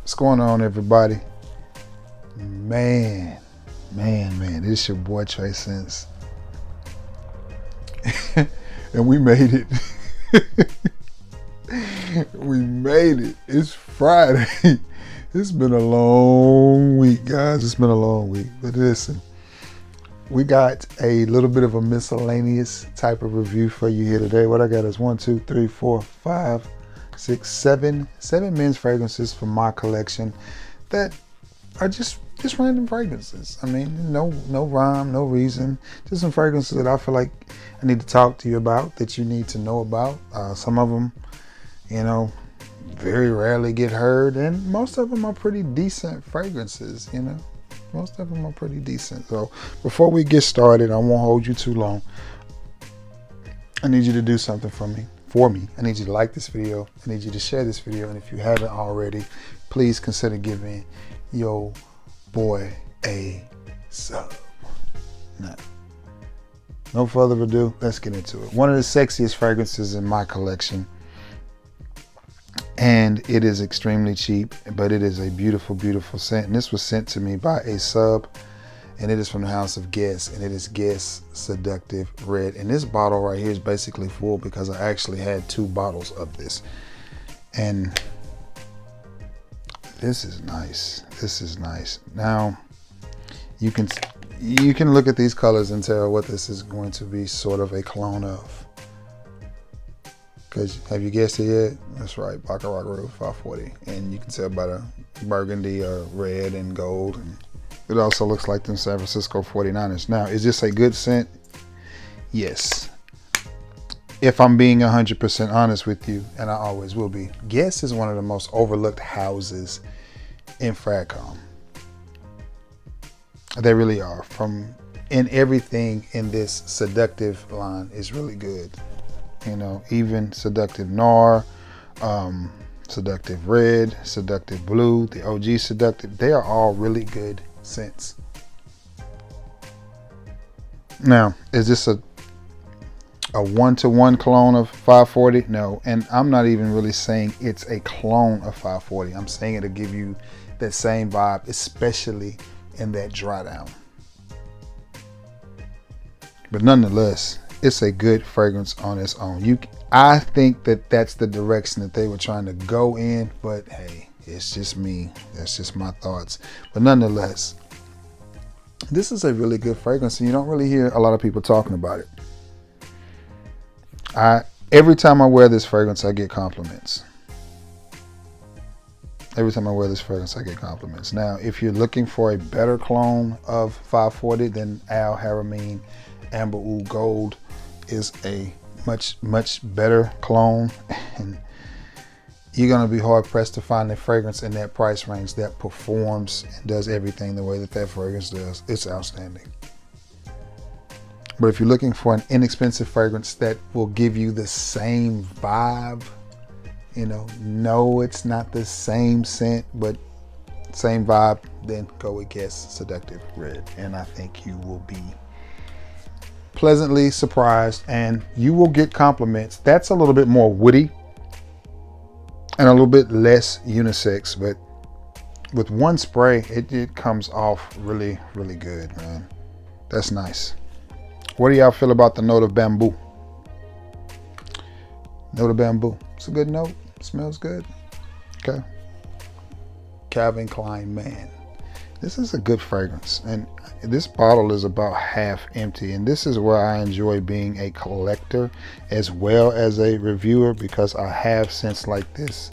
What's going on, everybody? Man, this your boy Trey Sense. And we made it. We made it. It's Friday. It's been a long week, guys. It's been a long week. But listen, we got a little bit of a miscellaneous type of review for you here today. What I got is 1, 2, 3, 4, 5, 6, 7 men's fragrances from my collection that are just random fragrances. I mean, no rhyme, no reason. Just some fragrances that I feel like I need to talk to you about, that you need to know about. Some of them, very rarely get heard, and most of them are pretty decent fragrances, Most of them are pretty decent. So before we get started, I won't hold you too long. I need you to do something for me. I need you to like this video. I need you to share this video. And if you haven't already, please consider giving your boy a sub. Now, no further ado, let's get into it. One of the sexiest fragrances in my collection. And it is extremely cheap, but it is a beautiful, beautiful scent. And this was sent to me by a sub, and it is from the house of Guess, and it is Guess Seductive Red. And this bottle right here is basically full because I actually had 2 bottles of this. And this is nice. This is nice. Now, you can look at these colors and tell what this is going to be sort of a clone of. Because have you guessed it yet? That's right, Baccarat Rouge 540. And you can tell by the burgundy or red and gold. And it also looks like them San Francisco 49ers. Now, is this a good scent? Yes. If I'm being 100% honest with you, and I always will be, Guess is one of the most overlooked houses in Fragcom. They really are. And everything in this Seductive line is really good. Even Seductive Noir, Seductive Red, Seductive Blue, the OG Seductive, they are all really good scents. Now, is this a 1-to-1 clone of 540? No, and I'm not even really saying it's a clone of 540. I'm saying it'll give you that same vibe, especially in that dry down. But nonetheless, it's a good fragrance on its own. I think that that's the direction that they were trying to go in, but hey, it's just me. That's just my thoughts. But nonetheless, this is a really good fragrance, and you don't really hear a lot of people talking about it. Every time I wear this fragrance, I get compliments. Every time I wear this fragrance, I get compliments. Now, if you're looking for a better clone of 540, then Al Haramain Amber Oud Gold is a much better clone, and you're going to be hard pressed to find a fragrance in that price range that performs and does everything the way that fragrance does. It's outstanding. But if you're looking for an inexpensive fragrance that will give you the same vibe, no, it's not the same scent, but same vibe, then go with Guess Seductive Red, and I think you will be pleasantly surprised, and you will get compliments. That's a little bit more woody and a little bit less unisex, but with one spray, it comes off really, really good, man. That's nice. What do y'all feel about the note of bamboo? Note of bamboo. It's a good note. Smells good. Okay. Calvin Klein Man. This is a good fragrance, and this bottle is about half empty, and this is where I enjoy being a collector as well as a reviewer, because I have scents like this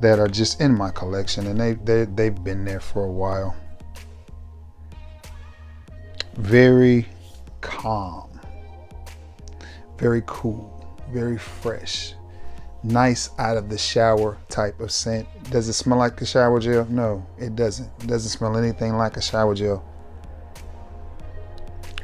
that are just in my collection, and they've been there for a while. Very calm, very cool, very fresh, nice out of the shower type of scent. Does it smell like a shower gel? No, it doesn't. It doesn't smell anything like a shower gel.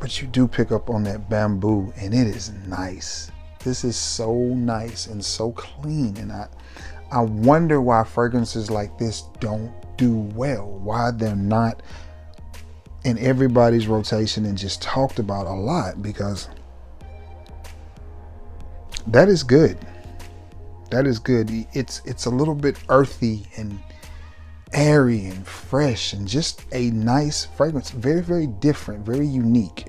But you do pick up on that bamboo, and it is nice. This is so nice and so clean, and I wonder why fragrances like this don't do well, why they're not in everybody's rotation and just talked about a lot, because that is good. That is good. It's a little bit earthy and airy and fresh and just a nice fragrance. Very, very different, very unique.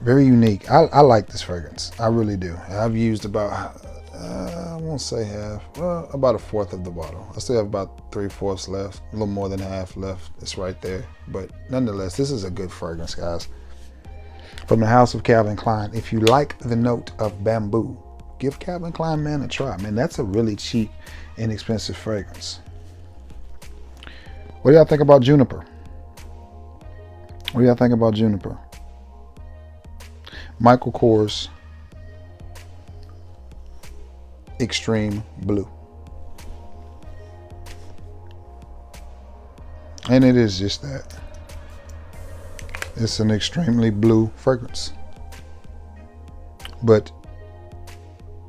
Very unique. I like this fragrance. I really do. I've used about, I won't say half, about a fourth of the bottle. I still have about 3/4 left, a little more than half left. It's right there. But nonetheless, this is a good fragrance, guys. From the house of Calvin Klein. If you like the note of bamboo, give Calvin Klein Man a try. Man, that's a really cheap, inexpensive fragrance. What do y'all think about juniper? What do y'all think about juniper? Michael Kors Extreme Blue. And it is just that. It's an extremely blue fragrance. But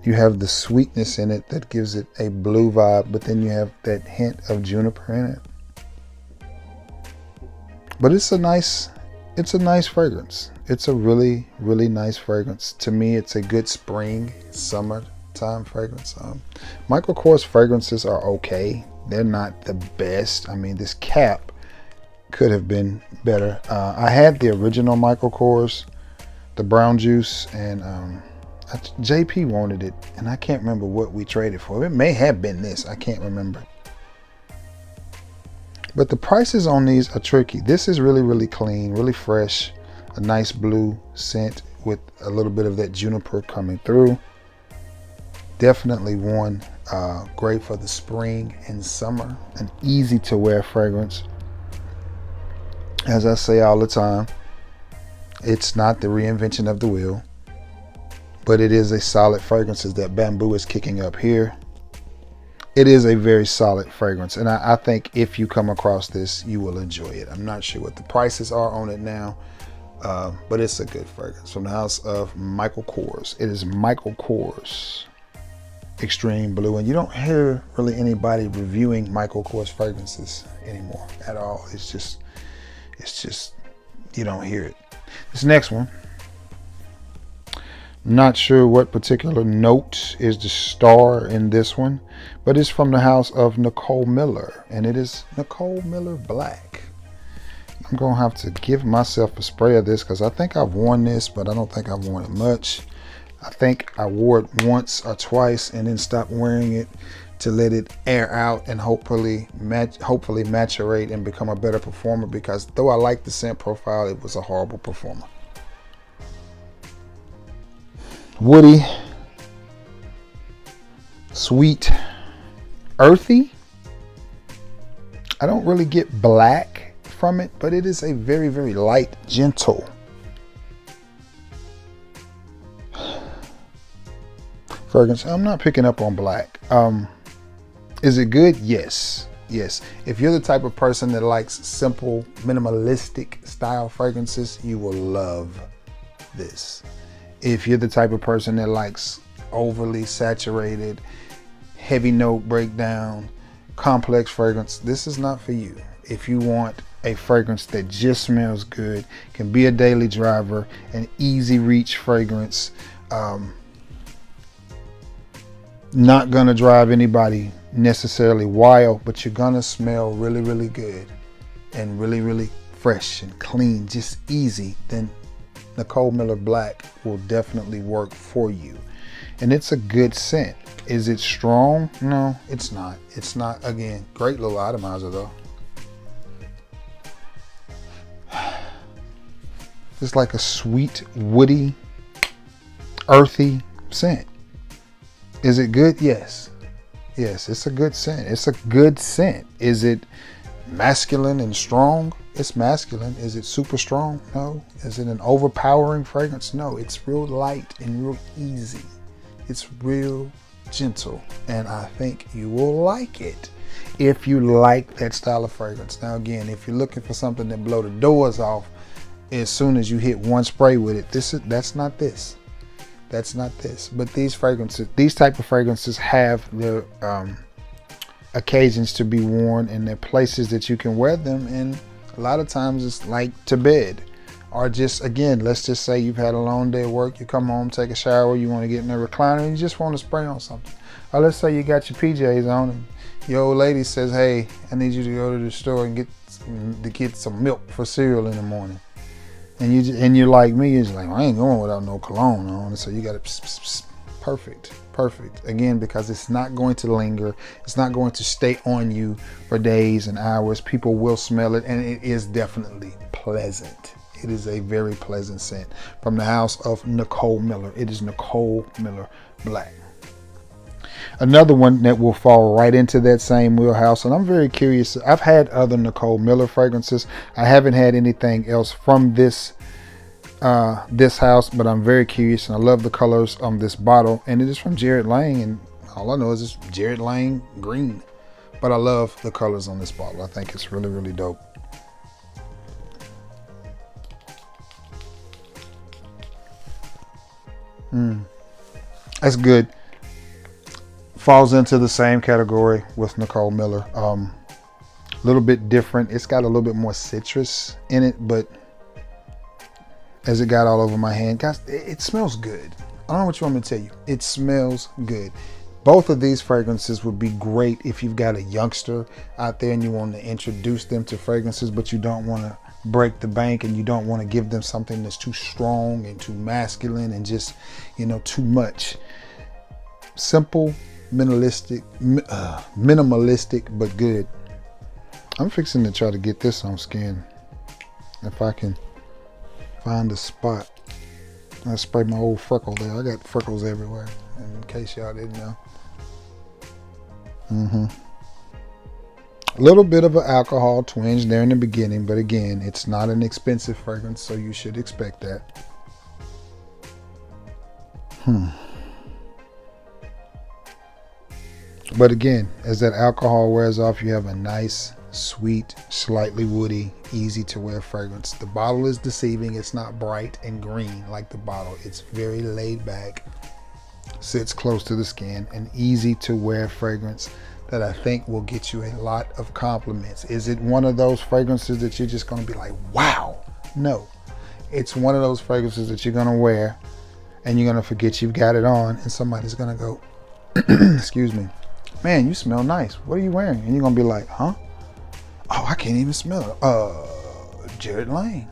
you have the sweetness in it that gives it a blue vibe, but then you have that hint of juniper in it. But it's a nice fragrance. It's a really, really nice fragrance. To me, it's a good spring, summertime fragrance. Michael Kors fragrances are okay. They're not the best. I mean, this cap could have been better. I had the original Michael Kors, the brown juice, and JP wanted it, and I can't remember what we traded for. It may have been this. I can't remember. But the prices on these are tricky. This is really, really clean, really fresh. A nice blue scent with a little bit of that juniper coming through. Definitely one great for the spring and summer. An easy to wear fragrance. As I say all the time, it's not the reinvention of the wheel, but it is a solid fragrance that bamboo is kicking up here. It is a very solid fragrance, and I think if you come across this, you will enjoy it. I'm not sure what the prices are on it now, but it's a good fragrance from the house of Michael Kors. It is Michael Kors Extreme Blue, and you don't hear really anybody reviewing Michael Kors fragrances anymore at all. It's just you don't hear it. This next one, not sure what particular note is the star in this one, but it's from the house of Nicole Miller, and it is Nicole Miller Black. I'm gonna have to give myself a spray of this because I think I've worn this, but I don't think I've worn it much. I think I wore it once or twice and then stopped wearing it to let it air out and hopefully maturate and become a better performer, because though I like the scent profile, it was a horrible performer. Woody, sweet, earthy. I don't really get black from it, but it is a very, very light, gentle fragrance. I'm not picking up on black. Is it good? Yes. Yes. If you're the type of person that likes simple, minimalistic style fragrances, you will love this. If you're the type of person that likes overly saturated, heavy note breakdown, complex fragrance, this is not for you. If you want a fragrance that just smells good, can be a daily driver, an easy reach fragrance, not gonna drive anybody necessarily wild, but you're gonna smell really, really good and really, really fresh and clean, just easy, then Nicole Miller Black will definitely work for you. And it's a good scent. Is it strong? No, it's not. It's not. Again, great little atomizer though. It's like a sweet, woody, earthy scent. Is it good? Yes. Yes, it's a good scent. It's a good scent. Is it masculine and strong? It's masculine. Is it super strong? No. Is it an overpowering fragrance? No. It's real light and real easy. It's real gentle, and I think you will like it if you like that style of fragrance. Now again, if you're looking for something that blow the doors off as soon as you hit one spray with it, that's not this. That's not this. But these fragrances, these type of fragrances have their occasions to be worn, and their places that you can wear them. And a lot of times it's like to bed, or just, again, let's just say you've had a long day of work, you come home, take a shower, you want to get in a recliner, and you just want to spray on something. Or let's say you got your PJs on and your old lady says, hey, I need you to go to the store and get some milk for cereal in the morning. And you're like me, you're just like, I ain't going without no cologne on. So you got it perfect. Again, because it's not going to linger. It's not going to stay on you for days and hours. People will smell it, and it is definitely pleasant. It is a very pleasant scent from the house of Nicole Miller. It is Nicole Miller Black. Another one that will fall right into that same wheelhouse, and I'm very curious. I've had other Nicole Miller fragrances. I haven't had anything else from this house, but I'm very curious, and I love the colors on this bottle. And it is from Jared Lang, and all I know is it's Jared Lang green. But I love the colors on this bottle. I think it's really, really dope. That's good. Falls into the same category with Nicole Miller. A little bit different. It's got a little bit more citrus in it, but as it got all over my hand, guys, it smells good. I don't know what you want me to tell you. It smells good. Both of these fragrances would be great if you've got a youngster out there and you want to introduce them to fragrances, but you don't want to break the bank and you don't want to give them something that's too strong and too masculine and just, too much. Simple, minimalistic, but good. I'm fixing to try to get this on skin. If I can find a spot. I spray my old freckle there. I got freckles everywhere, in case y'all didn't know. A little bit of an alcohol twinge there in the beginning, but again, it's not an expensive fragrance, so you should expect that. But again, as that alcohol wears off, you have a nice, sweet, slightly woody, easy to wear fragrance. The bottle is deceiving. It's not bright and green like the bottle. It's very laid back, sits close to the skin, an easy to wear fragrance that I think will get you a lot of compliments. Is it one of those fragrances that you're just going to be like, wow? No. It's one of those fragrances that you're going to wear and you're going to forget you've got it on, and somebody's going to go, excuse me, man, you smell nice. What are you wearing? And you're going to be like, huh? Oh, I can't even smell it. Jared Lang.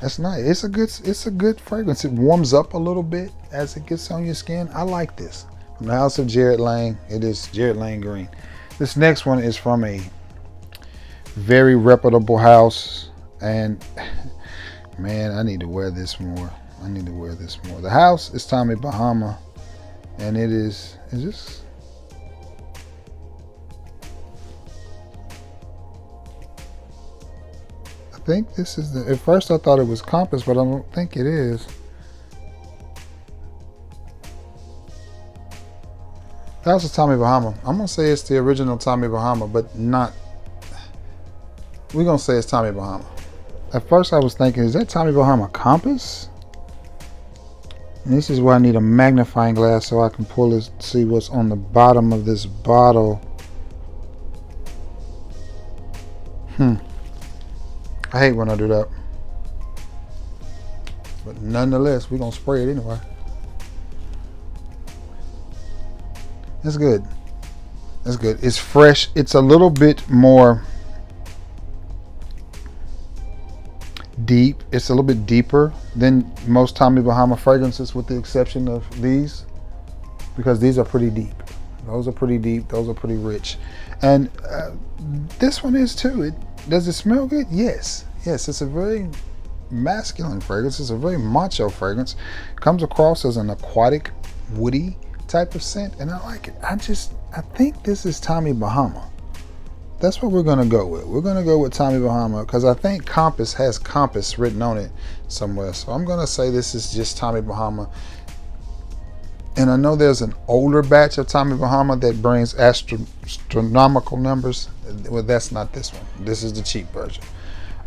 That's nice. It's a good fragrance. It warms up a little bit as it gets on your skin. I like this. From the house of Jared Lang, it is Jared Lang green. This next one is from a very reputable house, and man, I need to wear this more. The house is Tommy Bahama, and it is this? I think this is at first I thought it was Compass, but I don't think it is. That was Tommy Bahama. I'm gonna say it's the original Tommy Bahama, but not. We're gonna say it's Tommy Bahama. At first I was thinking, is that Tommy Bahama Compass? And this is where I need a magnifying glass so I can pull this, see what's on the bottom of this bottle. I hate when I do that. But nonetheless, we're going to spray it anyway. That's good. That's good. It's fresh. It's a little bit more deep. It's a little bit deeper than most Tommy Bahama fragrances, with the exception of these, because these are pretty deep. Those are pretty deep. Those are pretty rich. And this one is too. Does it smell good? Yes. It's a very masculine fragrance. It's a very macho fragrance. Comes across as an aquatic, woody type of scent, and I like it. I think this is Tommy Bahama. That's what we're gonna go with. We're gonna go with Tommy Bahama because I think Compass has Compass written on it somewhere. So I'm gonna say this is just Tommy Bahama. And I know there's an older batch of Tommy Bahama that brings astronomical numbers. Well, that's not this one. This is the cheap version.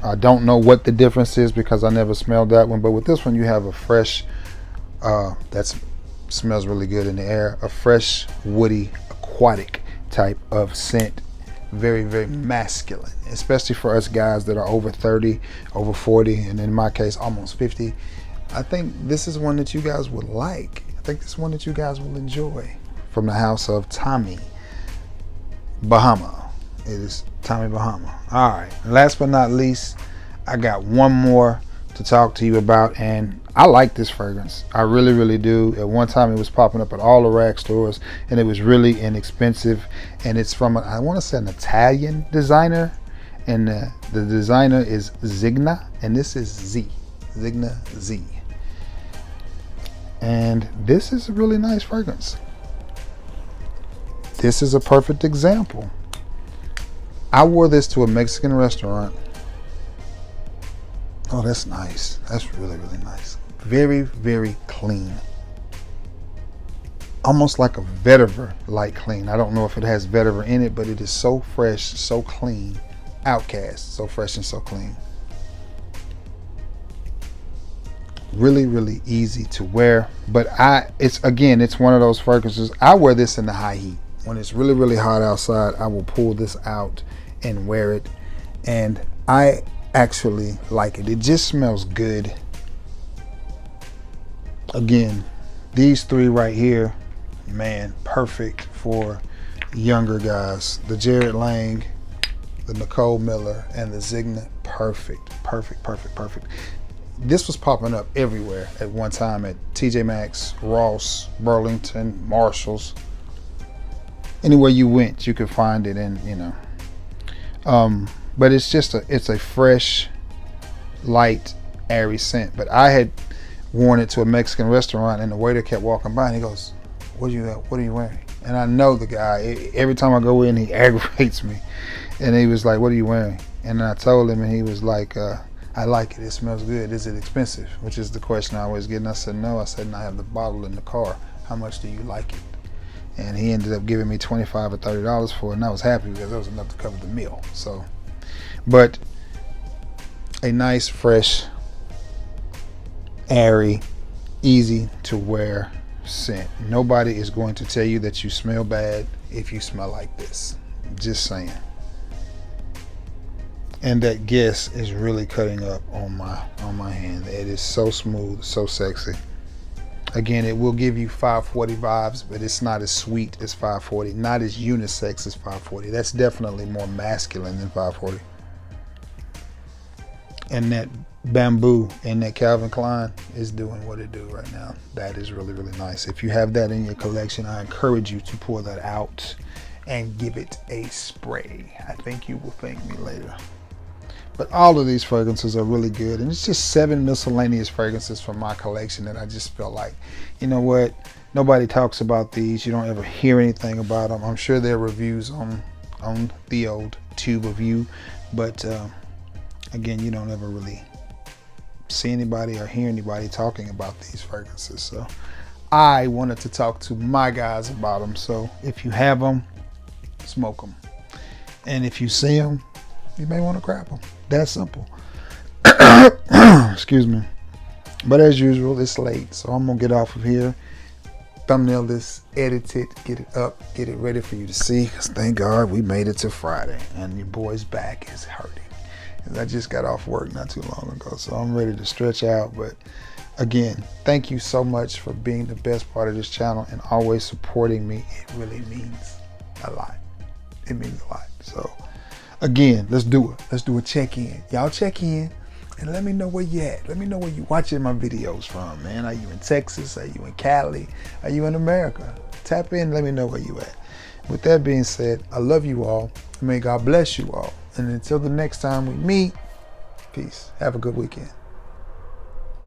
I don't know what the difference is because I never smelled that one. But with this one, you have a fresh, that smells really good in the air, a fresh, woody, aquatic type of scent. Very, very masculine, especially for us guys that are over 30, over 40, and in my case, almost 50. I think this is one that you guys would like. I think this is one that you guys will enjoy. From the house of Tommy Bahama. It is Tommy Bahama. All right. Last but not least, I got one more to talk to you about, and I like this fragrance. I really, really do. At one time, it was popping up at all the rack stores, and it was really inexpensive. And it's from, I want to say, an Italian designer, and the designer is Zegna, and this is Z, Zegna Z. And this is a really nice fragrance. This is a perfect example. I wore this to a Mexican restaurant. Oh, that's nice. That's really, really nice. Very, very clean. Almost like a vetiver light clean. I don't know if it has vetiver in it, but it is so fresh, so clean. Outcast, so fresh and so clean. Really, really easy to wear. But it's one of those fragrances. I wear this in the high heat. When it's really, really hot outside, I will pull this out and wear it. And I actually like it. It just smells good. Again, these three right here, man, perfect for younger guys. The Jared Lang, the Nicole Miller, and the Zegna, perfect. This was popping up everywhere at one time at TJ Maxx, Ross, Burlington, Marshalls. Anywhere you went, you could find it, and but it's just it's a fresh, light, airy scent. But I had worn it to a Mexican restaurant, and the waiter kept walking by, and he goes, what are you wearing? And I know the guy. Every time I go in, he aggravates me. And he was like, what are you wearing? And I told him, and he was like, I like it. It smells good. Is it expensive? Which is the question I always get. And I said, no. I said, and I have the bottle in the car. How much do you like it? And he ended up giving me $25 or $30 for it, and I was happy because that was enough to cover the meal. So, but a nice, fresh, airy, easy to wear scent. Nobody is going to tell you that you smell bad if you smell like this. Just saying. And that Guess is really cutting up on my hand. It is so smooth, so sexy. Again, it will give you 540 vibes, but it's not as sweet as 540, not as unisex as 540. That's definitely more masculine than 540. And that bamboo and that Calvin Klein is doing what it do right now. That is really, really nice. If you have that in your collection, I encourage you to pull that out and give it a spray. I think you will thank me later. But all of these fragrances are really good. And it's just 7 miscellaneous fragrances from my collection that I just felt like, you know what? Nobody talks about these. You don't ever hear anything about them. I'm sure there are reviews on the old tube of you. But again, you don't ever really see anybody or hear anybody talking about these fragrances. So I wanted to talk to my guys about them. So if you have them, smoke them. And if you see them, you may want to grab them. That simple. Excuse me. But as usual, it's late, so I'm gonna get off of here, thumbnail this, edit it, get it up, get it ready for you to see, because thank God we made it to Friday and your boy's back is hurting. I just got off work not too long ago, so I'm ready to stretch out. But again, thank you so much for being the best part of this channel and always supporting me. It really means a lot. It means a lot. So again, let's do it. Let's do a check-in. Y'all check in and let me know where you at. Let me know where you watching my videos from, man. Are you in Texas? Are you in Cali? Are you in America? Tap in, let me know where you at. With that being said, I love you all. May God bless you all. And until the next time we meet, peace. Have a good weekend.